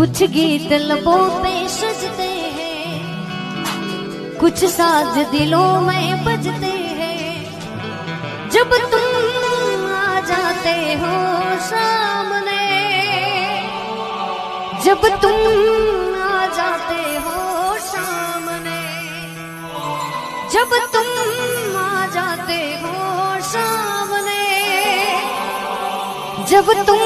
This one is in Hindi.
कुछ गीत लबों पे सजते हैं, कुछ साज दिलों में बजते हैं। जब तुम आ जाते हो सामने, जब तुम आ जाते हो सामने, जब तुम आ जाते हो सामने, जब तुम